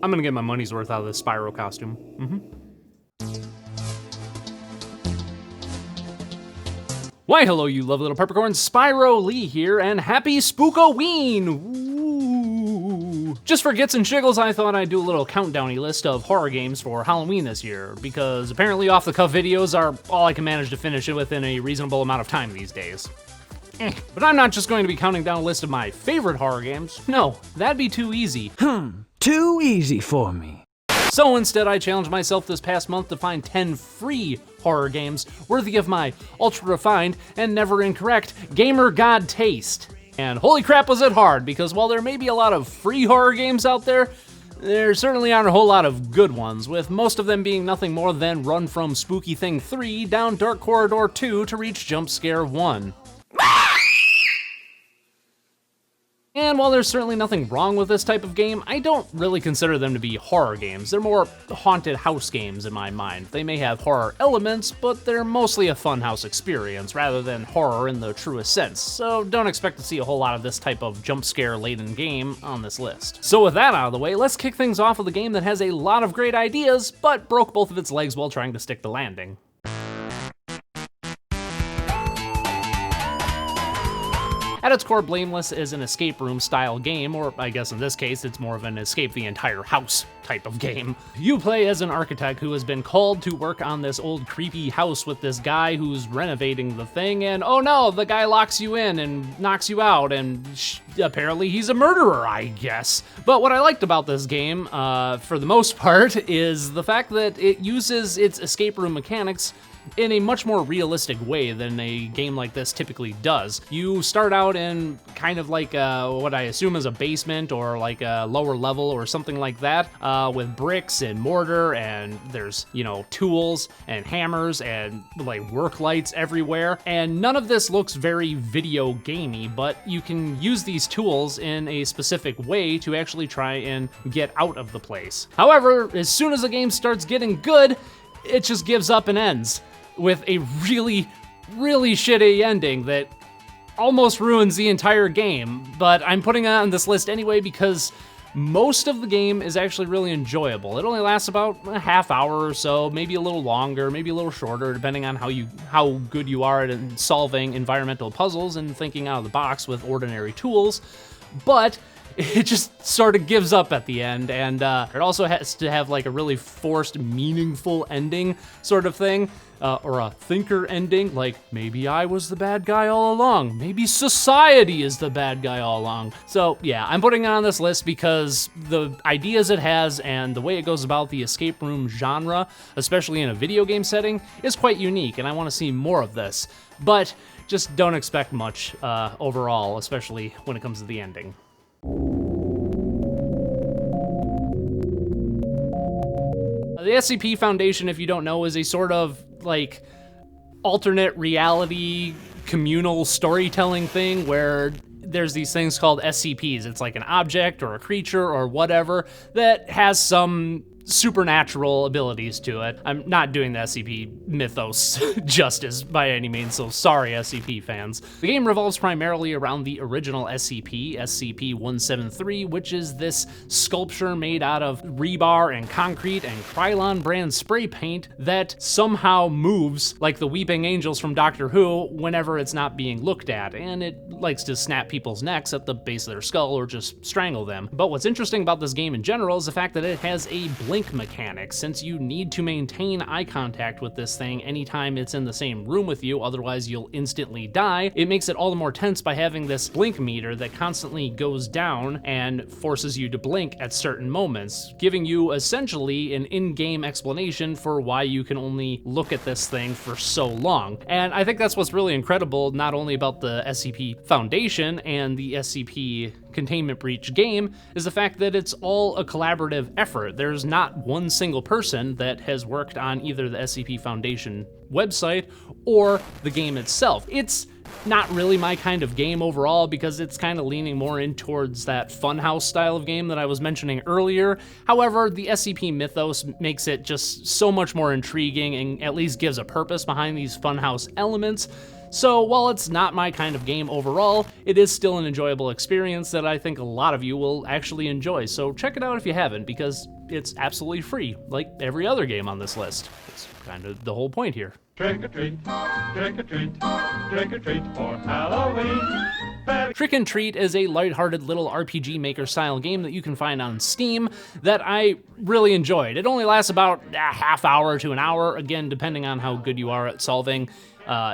I'm gonna get my money's worth out of this Spyro costume. Why, hello, you lovely little peppercorns. Spyro Lee here, and happy Spookoween! Ooh. Just for gits and shiggles, I thought I'd do a little countdowny list of horror games for Halloween this year, because apparently off-the-cuff videos are all I can manage to finish it within a reasonable amount of time these days. But I'm not just going to be counting down a list of my favorite horror games. No, that'd be too easy. Too easy for me. So instead, I challenged myself this past month to find 10 free horror games worthy of my ultra-refined and never incorrect gamer god taste. And holy crap was it hard, because while there may be a lot of free horror games out there certainly aren't a whole lot of good ones, with most of them being nothing more than run from Spooky Thing 3 down Dark Corridor 2 to reach Jump Scare 1. And while there's certainly nothing wrong with this type of game, I don't really consider them to be horror games. They're more haunted house games in my mind. They may have horror elements, but they're mostly a funhouse experience rather than horror in the truest sense. So don't expect to see a whole lot of this type of jump scare laden game on this list. So with that out of the way, let's kick things off with a game that has a lot of great ideas, but broke both of its legs while trying to stick the landing. At its core, Blameless is an escape room style game, or I guess in this case, it's more of an escape the entire house type of game. You play as an architect who has been called to work on this old creepy house with this guy who's renovating the thing, and oh no, the guy locks you in and knocks you out, and apparently he's a murderer, I guess. But what I liked about this game, for the most part, is the fact that it uses its escape room mechanics in a much more realistic way than a game like this typically does. You start out in kind of like what I assume is a basement or like a lower level or something like that, with bricks and mortar, and there's, you know, tools and hammers and like work lights everywhere. And none of this looks very video gamey, but you can use these tools in a specific way to actually try and get out of the place. However, as soon as the game starts getting good, it just gives up and ends with a really, really shitty ending that almost ruins the entire game. But I'm putting it on this list anyway because most of the game is actually really enjoyable. It only lasts about a half hour or so, maybe a little longer, maybe a little shorter, depending on how good you are at solving environmental puzzles and thinking out of the box with ordinary tools. But it just sort of gives up at the end, and it also has to have like a really forced, meaningful ending sort of thing, or a thinker ending, like maybe I was the bad guy all along, maybe society is the bad guy all along. So yeah, I'm putting it on this list because the ideas it has and the way it goes about the escape room genre, especially in a video game setting, is quite unique, and I want to see more of this. But just don't expect much overall, especially when it comes to the ending. The SCP Foundation, if you don't know, is a sort of like alternate reality communal storytelling thing where there's these things called SCPs. It's like an object or a creature or whatever that has some supernatural abilities to it. I'm not doing the SCP mythos justice by any means, so sorry SCP fans. The game revolves primarily around the original SCP, SCP-173, which is this sculpture made out of rebar and concrete and Krylon brand spray paint that somehow moves like the weeping angels from Doctor Who whenever it's not being looked at, and it likes to snap people's necks at the base of their skull or just strangle them. But what's interesting about this game in general is the fact that it has a blink mechanic, since you need to maintain eye contact with this thing anytime it's in the same room with you, otherwise you'll instantly die. It makes it all the more tense by having this blink meter that constantly goes down and forces you to blink at certain moments, giving you essentially an in-game explanation for why you can only look at this thing for so long. And I think that's what's really incredible, not only about the SCP Foundation and the SCP Containment Breach game, is the fact that it's all a collaborative effort. There's not one single person that has worked on either the SCP Foundation website or the game itself. It's not really my kind of game overall because it's kind of leaning more in towards that funhouse style of game that I was mentioning earlier. However, the SCP mythos makes it just so much more intriguing and at least gives a purpose behind these funhouse elements. So while it's not my kind of game overall, it is still an enjoyable experience that I think a lot of you will actually enjoy. So check it out if you haven't, because it's absolutely free, like every other game on this list. It's kind of the whole point here. Trick or treat, trick or treat, trick or treat for Halloween. Trick and Treat is a lighthearted little RPG Maker style game that you can find on Steam that I really enjoyed. It only lasts about a half hour to an hour, again, depending on how good you are at solving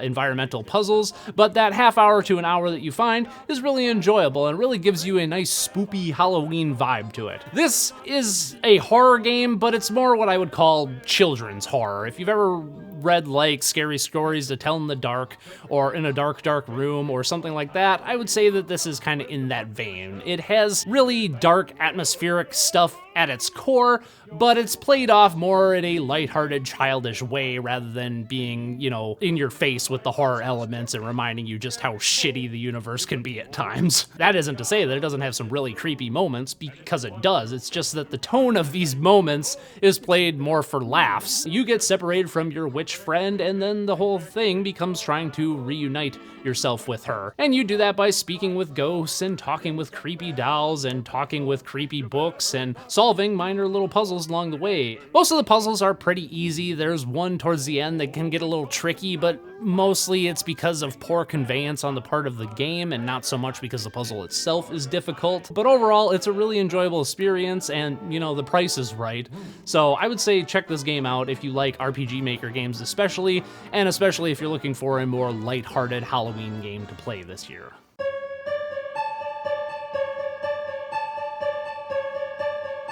environmental puzzles, but that half hour to an hour that you find is really enjoyable and really gives you a nice spoopy Halloween vibe to it. This is a horror game, but it's more what I would call children's horror. If you've ever read like Scary Stories to Tell in the Dark or In a Dark, Dark Room or something like that, I would say that this is kind of in that vein. It has really dark atmospheric stuff at its core, but it's played off more in a lighthearted, childish way rather than being, you know, in your face with the horror elements and reminding you just how shitty the universe can be at times. That isn't to say that it doesn't have some really creepy moments, because it does. It's just that the tone of these moments is played more for laughs. You get separated from your witch friend, and then the whole thing becomes trying to reunite yourself with her. And you do that by speaking with ghosts and talking with creepy dolls and talking with creepy books and solving minor little puzzles along the way. Most of the puzzles are pretty easy. There's one towards the end that can get a little tricky, but mostly it's because of poor conveyance on the part of the game and not so much because the puzzle itself is difficult. But overall, it's a really enjoyable experience, and you know, the price is right. So I would say check this game out if you like RPG Maker games especially, and especially if you're looking for a more lighthearted Halloween game to play this year.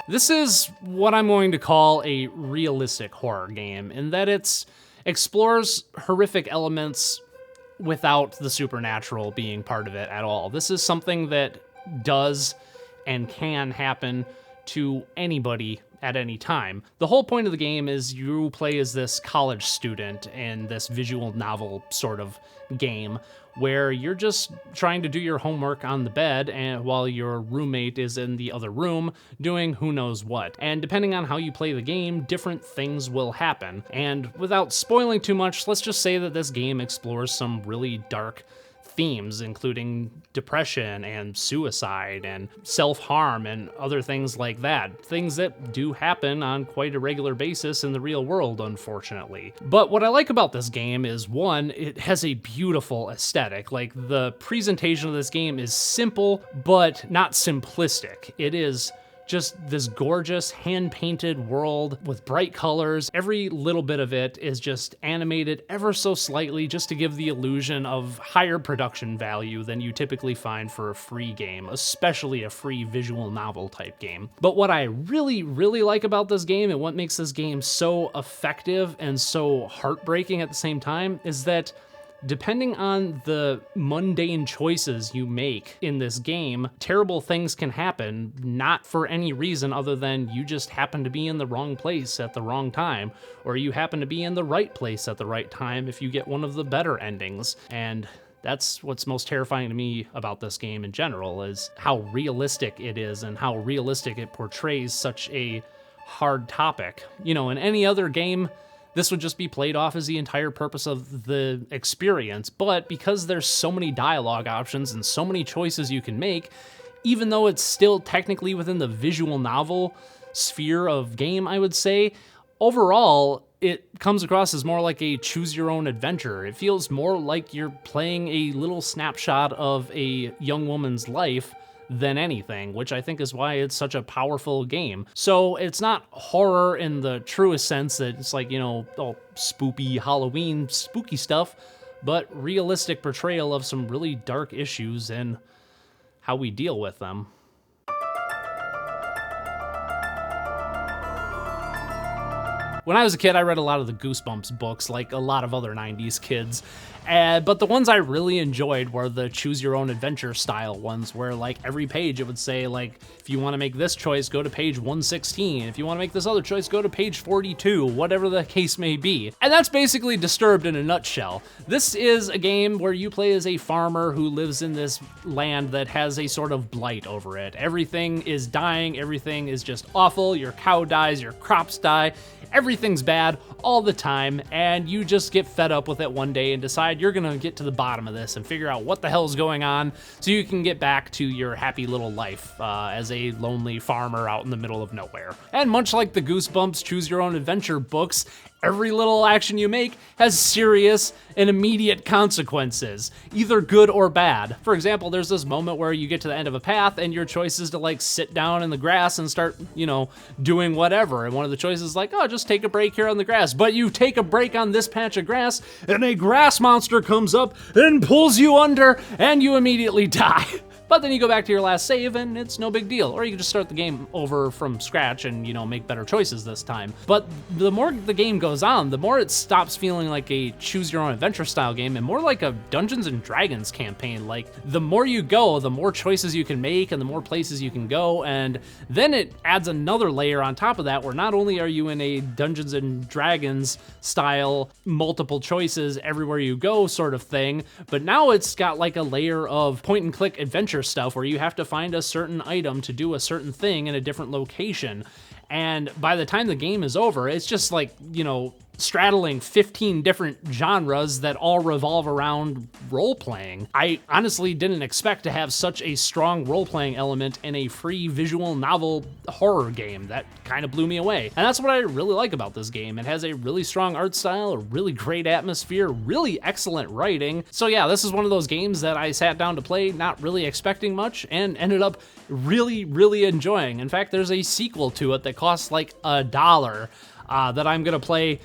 This is what I'm going to call a realistic horror game, in that it explores horrific elements without the supernatural being part of it at all. This is something that does and can happen to anybody at any time. The whole point of the game is you play as this college student in this visual novel sort of game where you're just trying to do your homework on the bed and while your roommate is in the other room doing who knows what. And depending on how you play the game, different things will happen. And without spoiling too much, let's just say that this game explores some really dark themes, including depression and suicide and self-harm and other things like that. Things that do happen on quite a regular basis in the real world, unfortunately. But what I like about this game is, one, it has a beautiful aesthetic. Like, the presentation of this game is simple, but not simplistic. It is just this gorgeous hand-painted world with bright colors. Every little bit of it is just animated ever so slightly just to give the illusion of higher production value than you typically find for a free game, especially a free visual novel type game. But what I really, really like about this game, and what makes this game so effective and so heartbreaking at the same time, is that depending on the mundane choices you make in this game, terrible things can happen, not for any reason other than you just happen to be in the wrong place at the wrong time, or you happen to be in the right place at the right time if you get one of the better endings. And that's what's most terrifying to me about this game in general, is how realistic it is and how realistic it portrays such a hard topic. You know, in any other game, this would just be played off as the entire purpose of the experience, but because there's so many dialogue options and so many choices you can make, even though it's still technically within the visual novel sphere of game, I would say, overall, it comes across as more like a choose-your-own-adventure. It feels more like you're playing a little snapshot of a young woman's life than anything, which I think is why it's such a powerful game. So it's not horror in the truest sense that it's like, you know, all spoopy Halloween spooky stuff, but realistic portrayal of some really dark issues and how we deal with them. When I was a kid, I read a lot of the Goosebumps books, like a lot of other 90s kids. But the ones I really enjoyed were the choose-your-own-adventure style ones, where like every page it would say, like, if you want to make this choice, go to page 116. If you want to make this other choice, go to page 42, whatever the case may be. And that's basically Disturbed in a nutshell. This is a game where you play as a farmer who lives in this land that has a sort of blight over it. Everything is dying, everything is just awful, your cow dies, your crops die, everything's bad all the time, and you just get fed up with it one day and decide you're gonna get to the bottom of this and figure out what the hell's going on so you can get back to your happy little life as a lonely farmer out in the middle of nowhere. And much like the Goosebumps Choose Your Own Adventure books, every little action you make has serious and immediate consequences, either good or bad. For example, there's this moment where you get to the end of a path and your choice is to like sit down in the grass and start, doing whatever. And one of the choices is like, oh, just take a break here on the grass. But you take a break on this patch of grass and a grass monster comes up and pulls you under and you immediately die. But then you go back to your last save and it's no big deal. Or you can just start the game over from scratch and, make better choices this time. But the more the game goes on, the more it stops feeling like a choose your own adventure style game and more like a Dungeons and Dragons campaign. Like the more you go, the more choices you can make and the more places you can go. And then it adds another layer on top of that where not only are you in a Dungeons and Dragons style, multiple choices everywhere you go sort of thing, but now it's got like a layer of point and click adventure stuff where you have to find a certain item to do a certain thing in a different location. And by the time the game is over, it's just like, straddling 15 different genres that all revolve around role-playing. I honestly didn't expect to have such a strong role-playing element in a free visual novel horror game. That kind of blew me away. And that's what I really like about this game. It has a really strong art style, a really great atmosphere, really excellent writing. So yeah, this is one of those games that I sat down to play not really expecting much and ended up really, really enjoying. In fact, there's a sequel to it that costs like $1 that I'm gonna play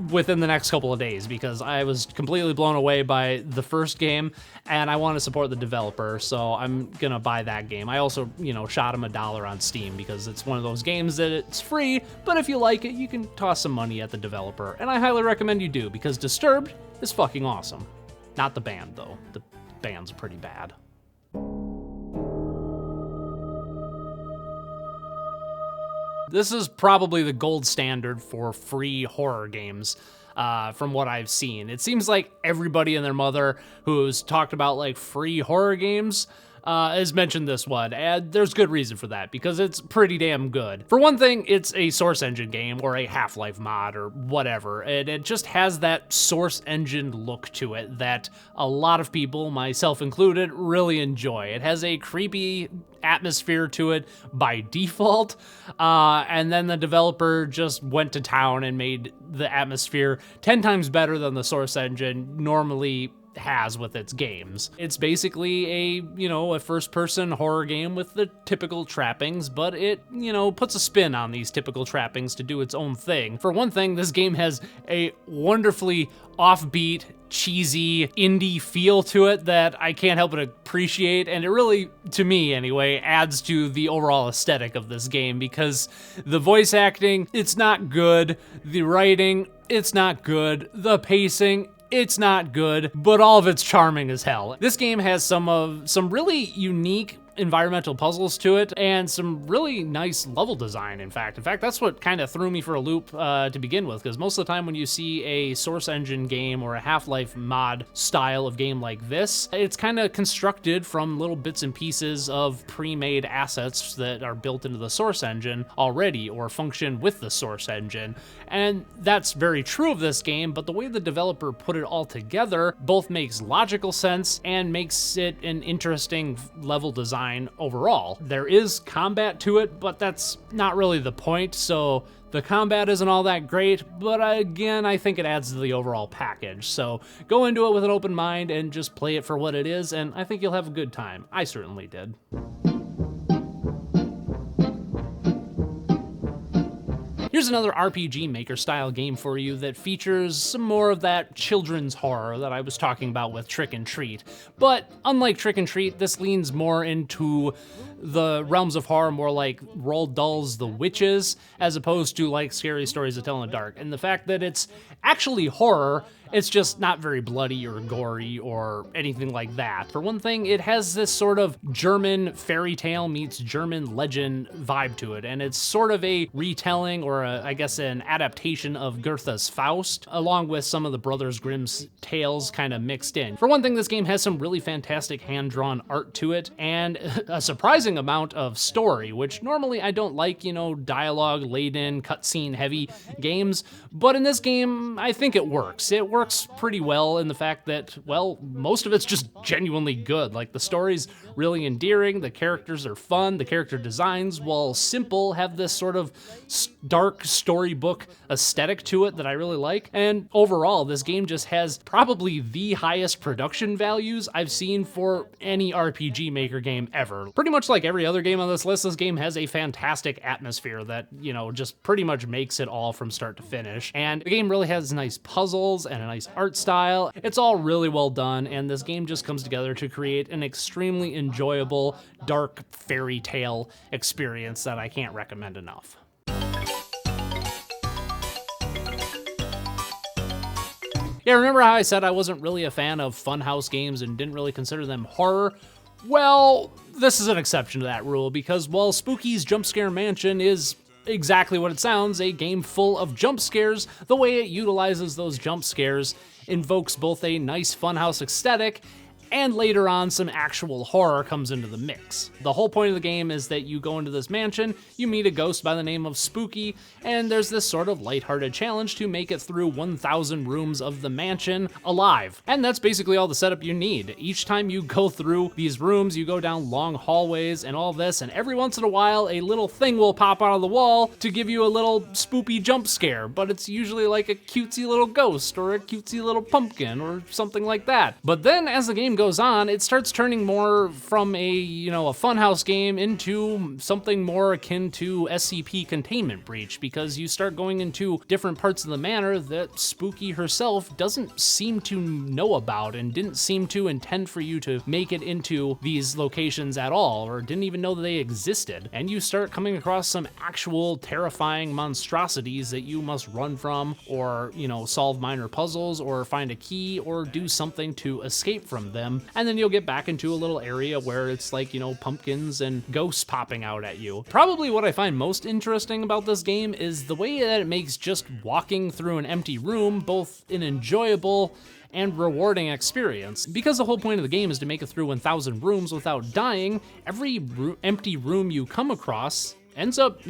within the next couple of days because I was completely blown away by the first game and I want to support the developer, so I'm gonna buy that game. I also, shot him $1 on Steam because it's one of those games that it's free, but if you like it, you can toss some money at the developer, and I highly recommend you do because Disturbed is fucking awesome. Not the band though. The band's pretty bad. This is probably the gold standard for free horror games, from what I've seen. It seems like everybody and their mother who's talked about like free horror games has mentioned this one, and there's good reason for that, because it's pretty damn good. For one thing, it's a Source Engine game, or a Half-Life mod, or whatever, and it just has that Source Engine look to it that a lot of people, myself included, really enjoy. It has a creepy atmosphere to it by default, and then the developer just went to town and made the atmosphere 10 times better than the Source Engine normally has with its games. It's basically a first-person horror game with the typical trappings, but it, puts a spin on these typical trappings to do its own thing. For one thing, this game has a wonderfully offbeat, cheesy, indie feel to it that I can't help but appreciate, and it really, to me anyway, adds to the overall aesthetic of this game, because the voice acting, it's not good, the writing, it's not good, the pacing, it's not good, but all of it's charming as hell. This game has some really unique environmental puzzles to it and some really nice level design. In fact, that's what kind of threw me for a loop to begin with, because most of the time when you see a Source Engine game or a Half-Life mod style of game like this, it's kind of constructed from little bits and pieces of pre-made assets that are built into the Source Engine already or function with the Source Engine. And that's very true of this game, but the way the developer put it all together both makes logical sense and makes it an interesting level design overall. There is combat to it, but that's not really the point, so the combat isn't all that great, but again, I think it adds to the overall package. So go into it with an open mind and just play it for what it is, and I think you'll have a good time. I certainly did. Here's another RPG Maker style game for you that features some more of that children's horror that I was talking about with Trick and Treat. But unlike Trick and Treat, this leans more into the realms of horror, more like Roald Dahl's The Witches, as opposed to like Scary Stories to Tell in the Dark. And the fact that it's actually horror It's just not very bloody or gory or anything like that. For one thing, it has this sort of German fairy tale meets German legend vibe to it, and it's sort of a retelling or I guess an adaptation of Goethe's Faust, along with some of the Brothers Grimm's tales kind of mixed in. For one thing, this game has some really fantastic hand-drawn art to it, and a surprising amount of story, which normally I don't like, dialogue-laden, cutscene-heavy games, but in this game, I think it works. It works pretty well in the fact that, well, most of it's just genuinely good. Like, the story's really endearing, the characters are fun, the character designs, while simple, have this sort of dark storybook aesthetic to it that I really like, and overall, this game just has probably the highest production values I've seen for any RPG Maker game ever. Pretty much like every other game on this list, this game has a fantastic atmosphere that, just pretty much makes it all from start to finish. And the game really has nice puzzles and a nice art style. It's all really well done, and this game just comes together to create an extremely enjoyable, dark fairy tale experience that I can't recommend enough. Yeah, remember how I said I wasn't really a fan of Funhouse games and didn't really consider them horror? Well, this is an exception to that rule, because while Spooky's Jump Scare Mansion is exactly what it sounds, a game full of jump scares, the way it utilizes those jump scares invokes both a nice Funhouse aesthetic and later on some actual horror comes into the mix. The whole point of the game is that you go into this mansion, you meet a ghost by the name of Spooky, and there's this sort of lighthearted challenge to make it through 1,000 rooms of the mansion alive. And that's basically all the setup you need. Each time you go through these rooms, you go down long hallways and all this, and every once in a while, a little thing will pop out of the wall to give you a little spoopy jump scare, but it's usually like a cutesy little ghost or a cutesy little pumpkin or something like that. But then as the game goes on, it starts turning more from a Funhouse game into something more akin to SCP Containment Breach, because you start going into different parts of the manor that Spooky herself doesn't seem to know about and didn't seem to intend for you to make it into these locations at all, or didn't even know that they existed. And you start coming across some actual terrifying monstrosities that you must run from, or, solve minor puzzles, or find a key, or do something to escape from them. And then you'll get back into a little area where it's like, pumpkins and ghosts popping out at you. Probably what I find most interesting about this game is the way that it makes just walking through an empty room both an enjoyable and rewarding experience. Because the whole point of the game is to make it through 1,000 rooms without dying, every empty room you come across ends up,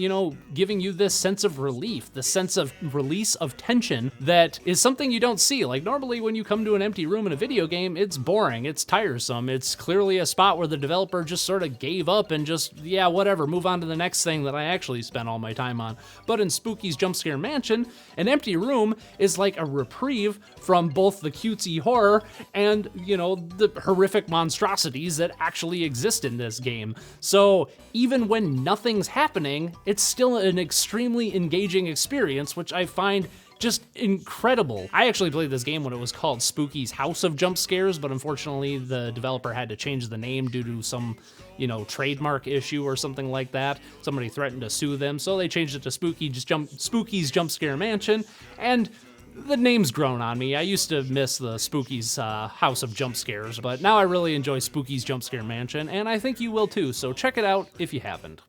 giving you this sense of relief, the sense of release of tension that is something you don't see. Like, normally when you come to an empty room in a video game, it's boring, it's tiresome, it's clearly a spot where the developer just sort of gave up and just, yeah, whatever, move on to the next thing that I actually spent all my time on. But in Spooky's Jump Scare Mansion, an empty room is like a reprieve from both the cutesy horror and, the horrific monstrosities that actually exist in this game. So even when nothing's happening, it's still an extremely engaging experience, which I find just incredible. I actually played this game when it was called Spooky's House of Jump Scares, but unfortunately the developer had to change the name due to some, trademark issue or something like that. Somebody threatened to sue them, so they changed it to Spooky's Jump Scare Mansion, and the name's grown on me. I used to miss the Spooky's House of Jump Scares, but now I really enjoy Spooky's Jump Scare Mansion, and I think you will too, so check it out if you haven't.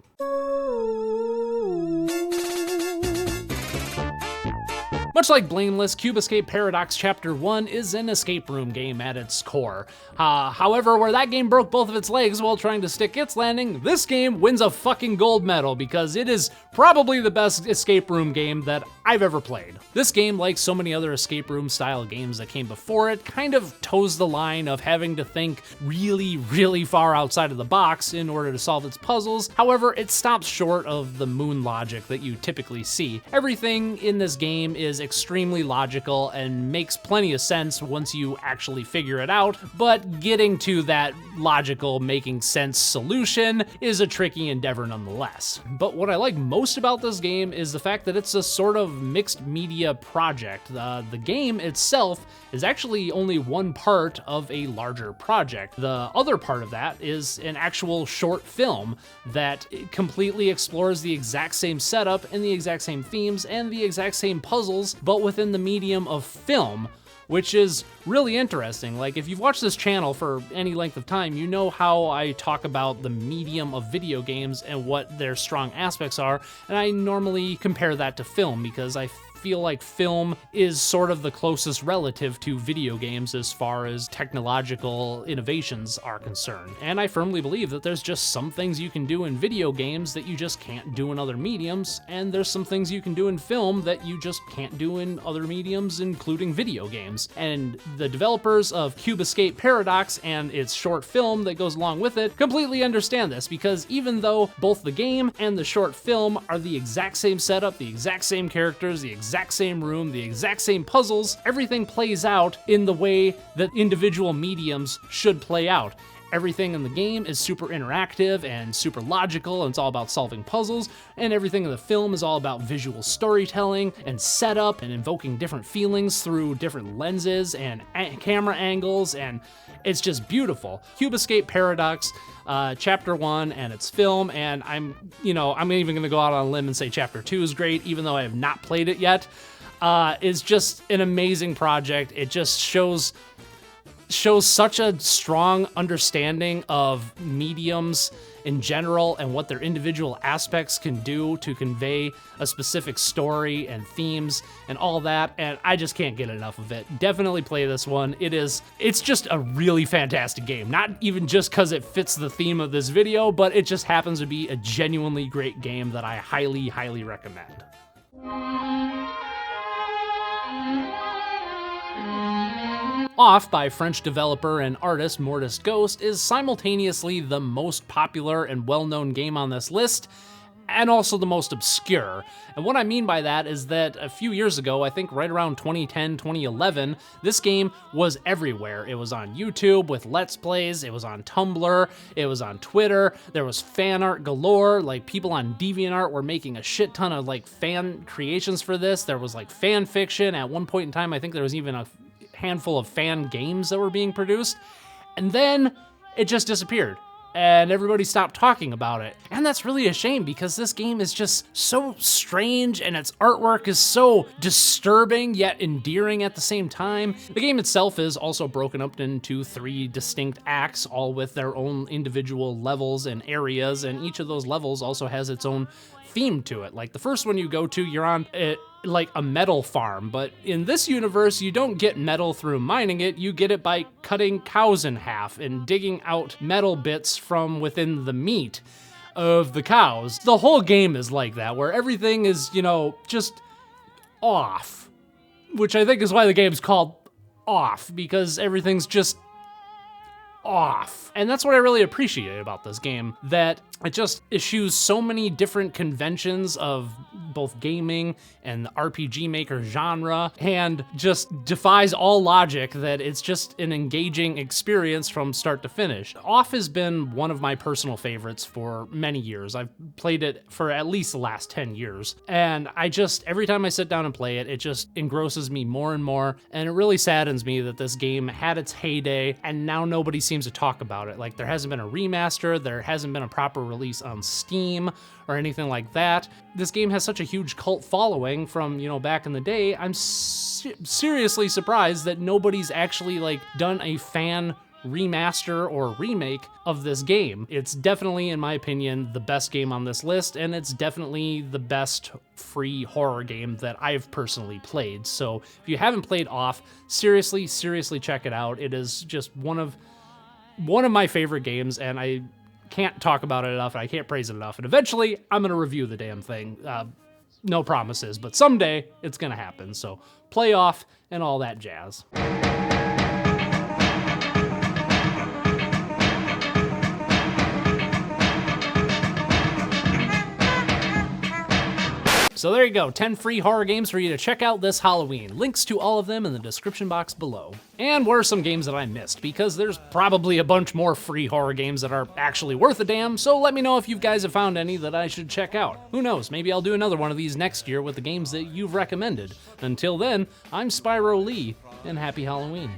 Much like Blameless, Cube Escape Paradox Chapter 1 is an escape room game at its core. However, where that game broke both of its legs while trying to stick its landing, this game wins a fucking gold medal because it is probably the best escape room game that I've ever played. This game, like so many other escape room style games that came before it, kind of toes the line of having to think really, really far outside of the box in order to solve its puzzles. However, it stops short of the moon logic that you typically see. Everything in this game is extremely logical and makes plenty of sense once you actually figure it out, but getting to that logical making sense solution is a tricky endeavor nonetheless. But what I like most about this game is the fact that it's a sort of mixed media project. The game itself is actually only one part of a larger project. The other part of that is an actual short film that completely explores the exact same setup and the exact same themes and the exact same puzzles, but within the medium of film, which is really interesting. Like, if you've watched this channel for any length of time, you know how I talk about the medium of video games and what their strong aspects are, and I normally compare that to film because I feel like film is sort of the closest relative to video games as far as technological innovations are concerned. And I firmly believe that there's just some things you can do in video games that you just can't do in other mediums, and there's some things you can do in film that you just can't do in other mediums, including video games. And the developers of Cube Escape Paradox and its short film that goes along with it completely understand this, because even though both the game and the short film are the exact same setup, the exact same characters, the exact same room, the exact same puzzles, everything plays out in the way that individual mediums should play out. Everything in the game is super interactive and super logical, and it's all about solving puzzles, and everything in the film is all about visual storytelling and setup and invoking different feelings through different lenses and camera angles, and it's just beautiful. Cube Escape Paradox, Chapter 1 and its film, and I'm even gonna go out on a limb and say Chapter 2 is great, even though I have not played it yet, is just an amazing project. It just shows such a strong understanding of mediums in general and what their individual aspects can do to convey a specific story and themes and all that, and I just can't get enough of it. Definitely play this one. It's just a really fantastic game, not even just because it fits the theme of this video, but it just happens to be a genuinely great game that I highly, highly recommend. Off, by French developer and artist Mortis Ghost, is simultaneously the most popular and well-known game on this list, and also the most obscure. And what I mean by that is that a few years ago, I think right around 2010, 2011, this game was everywhere. It was on YouTube with Let's Plays, it was on Tumblr, it was on Twitter, there was fan art galore, like people on DeviantArt were making a shit ton of like fan creations for this. There was like fan fiction. At one point in time, I think there was even a handful of fan games that were being produced, and then it just disappeared and everybody stopped talking about it. And that's really a shame, because this game is just so strange and its artwork is so disturbing yet endearing at the same time. The game itself is also broken up into 3 distinct acts, all with their own individual levels and areas, and each of those levels also has its own theme to it. Like the first one you go to, you're on like a metal farm, but in this universe you don't get metal through mining it, you get it by cutting cows in half and digging out metal bits from within the meat of the cows. The whole game is like that, where everything is, just off, which I think is why the game's called Off, because everything's just off. And that's what I really appreciate about this game, that it just eschews so many different conventions of both gaming and the RPG Maker genre, and just defies all logic, that it's just an engaging experience from start to finish. Off has been one of my personal favorites for many years. I've played it for at least the last 10 years, and every time I sit down and play it, it just engrosses me more and more, and it really saddens me that this game had its heyday, and now nobody seems to talk about it. Like, there hasn't been a remaster, there hasn't been a proper release on Steam or anything like that. This game has such a huge cult following from, back in the day. I'm seriously surprised that nobody's actually done a fan remaster or remake of this game. It's definitely, in my opinion, the best game on this list, and it's definitely the best free horror game that I've personally played. So if you haven't played Off, seriously check it out. It is just one of my favorite games, and I can't talk about it enough, and I can't praise it enough. And eventually, I'm gonna review the damn thing. No promises, but someday it's gonna happen. So play Off and all that jazz. So there you go, 10 free horror games for you to check out this Halloween. Links to all of them in the description box below. And what are some games that I missed? Because there's probably a bunch more free horror games that are actually worth a damn, so let me know if you guys have found any that I should check out. Who knows, maybe I'll do another one of these next year with the games that you've recommended. Until then, I'm Spyro Lee, and happy Halloween.